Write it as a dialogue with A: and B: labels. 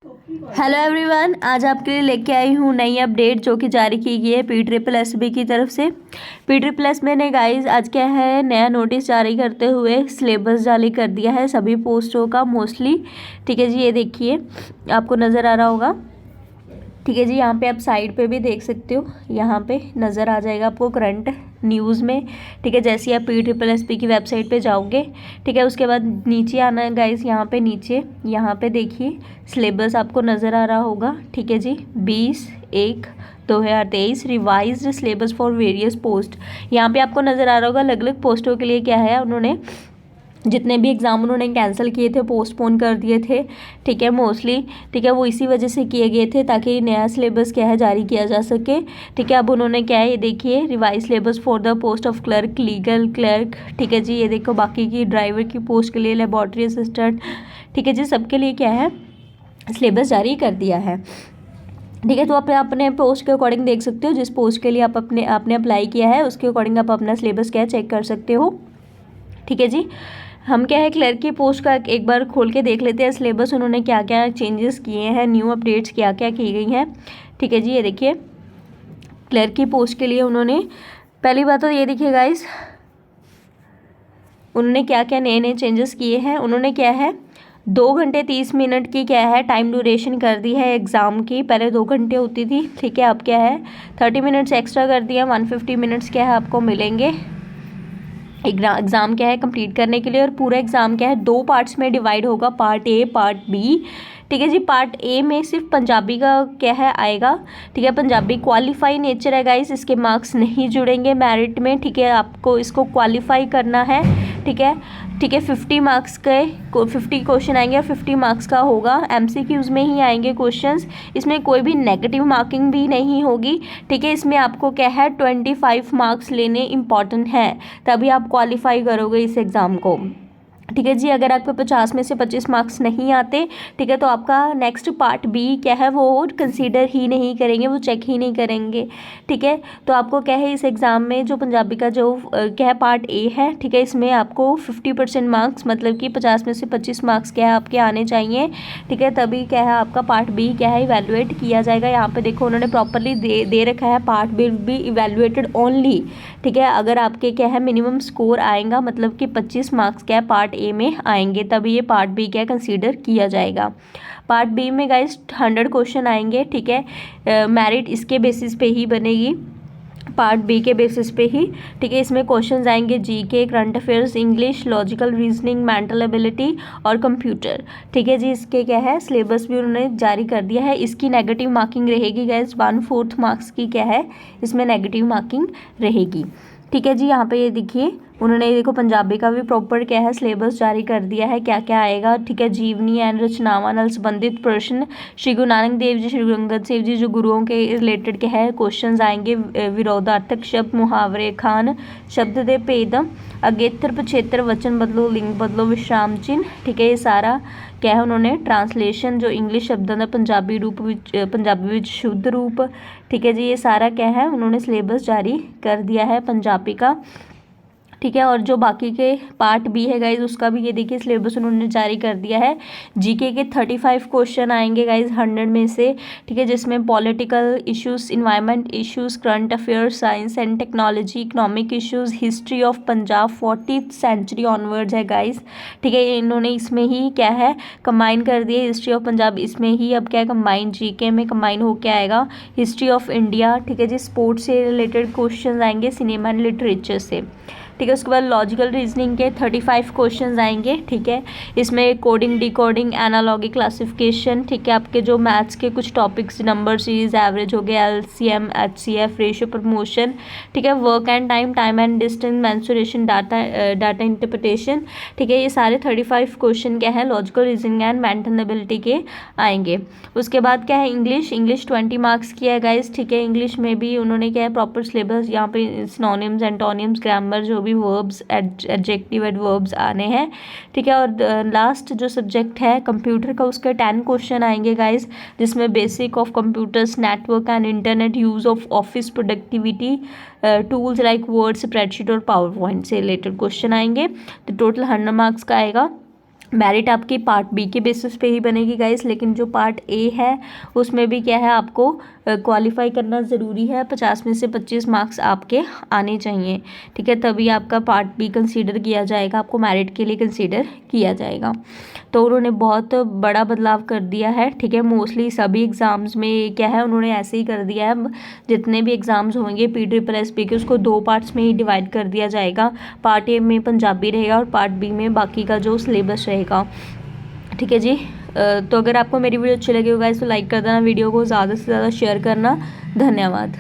A: Hello everyone, आज आपके लिए लेके आई हूँ नई अपडेट जो कि जारी की गई है PSSB की तरफ से। PSSB ने गाइस आज क्या है नया नोटिस जारी करते हुए सिलेबस जारी कर दिया है सभी पोस्टों का मोस्टली। ठीक है जी, ये देखिए आपको नज़र आ रहा होगा। ठीक है जी, यहाँ पे आप साइड पे भी देख सकते हो, यहाँ पे नज़र आ जाएगा आपको करंट न्यूज़ में। ठीक है, जैसे आप PSSB की वेबसाइट पे जाओगे, ठीक है, उसके बाद नीचे आना है गाइस, यहाँ पे नीचे यहाँ पे देखिए सिलेबस आपको नज़र आ रहा होगा। ठीक है जी, 20/1/2023 revised syllabus for various post. यहाँ पे आपको नज़र आ रहा होगा अलग अलग पोस्टों के लिए क्या है, उन्होंने जितने भी एग्ज़ाम उन्होंने कैंसिल किए थे, पोस्टपोन कर दिए थे। ठीक है, मोस्टली ठीक है वो इसी वजह से किए गए थे ताकि नया सिलेबस क्या है जारी किया जा सके। ठीक है, अब उन्होंने क्या है ये देखिए revise syllabus for the post of clerk, legal clerk. ठीक है जी, ये देखो बाकी की ड्राइवर की पोस्ट के लिए, लेबोरेटरी असिस्टेंट। ठीक है जी, सबके लिए क्या है सिलेबस जारी कर दिया है। ठीक है, तो आप अपने पोस्ट के अकॉर्डिंग देख सकते हो, जिस पोस्ट के लिए आपने अप्लाई किया है उसके अकॉर्डिंग आप अपना सिलेबस क्या है चेक कर सकते हो। ठीक है जी, हम क्या है क्लर्क की पोस्ट का एक बार खोल के देख लेते हैं सिलेबस, उन्होंने क्या क्या चेंजेस किए हैं, न्यू अपडेट्स क्या क्या की गई हैं। ठीक है जी, ये देखिए क्लर्क की पोस्ट के लिए उन्होंने पहली बात तो ये देखिए गाइस, उन्होंने क्या क्या नए नए चेंजेस किए हैं। उन्होंने क्या है 2 घंटे 30 मिनट की क्या है टाइम ड्यूरेशन कर दी है एग्ज़ाम की। पहले 2 घंटे होती थी, ठीक है, अब क्या है 30 मिनट्स एक्स्ट्रा कर दिया, 150 मिनट्स क्या है आपको मिलेंगे एग्ज़ाम क्या है कंप्लीट करने के लिए। और पूरा एग्ज़ाम क्या है 2 पार्ट्स में डिवाइड होगा, पार्ट ए पार्ट बी। ठीक है जी, पार्ट ए में सिर्फ पंजाबी का क्या है आएगा। ठीक है, पंजाबी क्वालिफाई नेचर है गाइस, इसके मार्क्स नहीं जुड़ेंगे मेरिट में। ठीक है, आपको इसको क्वालिफाई करना है। ठीक है, ठीक है, 50 मार्क्स के 50 क्वेश्चन आएंगे और 50 मार्क्स का होगा, MCQs में ही आएंगे क्वेश्चंस, इसमें कोई भी नेगेटिव मार्किंग भी नहीं होगी। ठीक है, इसमें आपको क्या है 25 मार्क्स लेने इम्पॉर्टेंट है, तभी आप क्वालिफाई करोगे इस एग्ज़ाम को। ठीक है जी, अगर आपको 50 में से 25 मार्क्स नहीं आते, ठीक है, तो आपका नेक्स्ट पार्ट बी क्या है वो कंसीडर ही नहीं करेंगे, वो चेक ही नहीं करेंगे। ठीक है, तो आपको क्या है इस एग्ज़ाम में जो पंजाबी का जो क्या है पार्ट ए है, ठीक है, इसमें आपको 50% मार्क्स मतलब कि 50 में से 25 मार्क्स क्या है आपके आने चाहिए। ठीक है, तभी क्या है आपका पार्ट बी क्या है इवेलुएट किया जाएगा। यहाँ पे देखो उन्होंने प्रॉपरली दे रखा है, पार्ट बी इवेलुएटेड ओनली। ठीक है, अगर आपके क्या है मिनिमम स्कोर आएगा मतलब कि 25 मार्क्स क्या है पार्ट ए में आएंगे, तभी ये पार्ट बी क्या कंसीडर किया जाएगा। पार्ट बी में गाइस 100 क्वेश्चन आएंगे। ठीक है, मेरिट इसके बेसिस पे ही बनेगी, पार्ट बी के बेसिस पे ही। ठीक है, इसमें क्वेश्चंस आएंगे GK, current affairs, English, logical reasoning, mental ability और कंप्यूटर। ठीक है जी, इसके क्या है सिलेबस भी उन्होंने जारी कर दिया है। इसकी नेगेटिव मार्किंग रहेगी गाइस, 1/4 मार्क्स की क्या है इसमें नेगेटिव मार्किंग रहेगी। ठीक है जी, यहाँ पे ये देखिए उन्होंने देखो पंजाबी का भी प्रॉपर क्या है सिलेबस जारी कर दिया है, क्या क्या आएगा। ठीक है, जीवनी एंड रचनावां नाल संबंधित प्रश्न, श्री गुरु नानक देव जी, श्री गुरु अंगद देव जी जो गुरुओं के रिलेटेड क्या है क्वेश्चंस आएंगे, विरोधार्थक शब्द, मुहावरे, खान शब्द दे भेद, अगेतर पछेतर, वचन बदलो, लिंग बदलो, विश्राम चिन्ह। ठीक है, ये सारा क्या है उन्होंने ट्रांसलेशन जो इंग्लिश शब्दों का पंजाबी रूप पंजाबी विच शुद्ध रूप। ठीक है जी, ये सारा क्या है उन्होंने सिलेबस जारी कर दिया है पंजाबी का। ठीक है, और जो बाकी के पार्ट बी है गाइज उसका भी ये देखिए सिलेबस उन्होंने जारी कर दिया है। जीके के 35 क्वेश्चन आएंगे गाइज 100 में से। ठीक है, जिसमें political issues, environment issues, current affairs, science and technology, economic issues, history of Punjab 40th century onwards है गाइज। ठीक है, इन्होंने इसमें ही क्या है कंबाइन कर दिए, हिस्ट्री ऑफ पंजाब इसमें ही अब क्या है कंबाइन, जीके में कंबाइन होके आएगा, हिस्ट्री ऑफ इंडिया। ठीक है जी, स्पोर्ट्स से रिलेटेड क्वेश्चन आएंगे, सिनेमा एंड लिटरेचर से। ठीक है, उसके बाद लॉजिकल रीजनिंग के 35 क्वेश्चंस आएंगे। ठीक है, इसमें कोडिंग, डिकोडिंग, एनालॉगी, क्लासिफिकेशन। ठीक है, आपके जो मैथ्स के कुछ टॉपिक्स, नंबर सीरीज, एवरेज हो गया, LCM, HCF, रेशियो, प्रमोशन। ठीक है, work and time, time and distance, mensuration, data interpretation. ठीक है, ये सारे 35 क्वेश्चन क्या है logical reasoning and mental ability के आएंगे। उसके बाद क्या है इंग्लिश 20 मार्क्स की है गाइज। ठीक है, इंग्लिश में भी उन्होंने क्या है प्रॉपर सिलेबस, यहाँ पे सिनोनिम्स, एंटोनिम्स, ग्रामर, जो भी वर्ब्स, एडजेक्टिव, एडवर्ब्स आने हैं। ठीक है, और लास्ट जो सब्जेक्ट है कंप्यूटर का उसके 10 क्वेश्चन आएंगे गाइज, जिसमें basic of computers, network and internet, use of office, productivity tools like word, spreadsheet और पावर पॉइंट से रिलेटेड क्वेश्चन आएंगे। तो टोटल 100 मार्क्स का आएगा। मेरिट आपकी पार्ट बी के बेसिस पे ही बनेगी गाइस, लेकिन जो पार्ट ए है उसमें भी क्या है, आपको क्वालिफाई करना ज़रूरी है। 50 में से 25 मार्क्स आपके आने चाहिए, ठीक है, तभी आपका पार्ट बी कंसीडर किया जाएगा, आपको मेरिट के लिए कंसीडर किया जाएगा। तो उन्होंने बहुत बड़ा बदलाव कर दिया है, ठीक है। मोस्टली सभी एग्ज़ाम्स में क्या है, उन्होंने ऐसे ही कर दिया है। जितने भी एग्ज़ाम्स होंगे PSSB के, उसको 2 पार्ट्स में ही डिवाइड कर दिया जाएगा। पार्ट ए में पंजाबी रहेगा और पार्ट बी में बाकी का जो सिलेबस रहेगा, ठीक है जी। तो अगर आपको मेरी वीडियो अच्छी लगी होगा तो लाइक कर देना, वीडियो को ज़्यादा से ज़्यादा शेयर करना। धन्यवाद।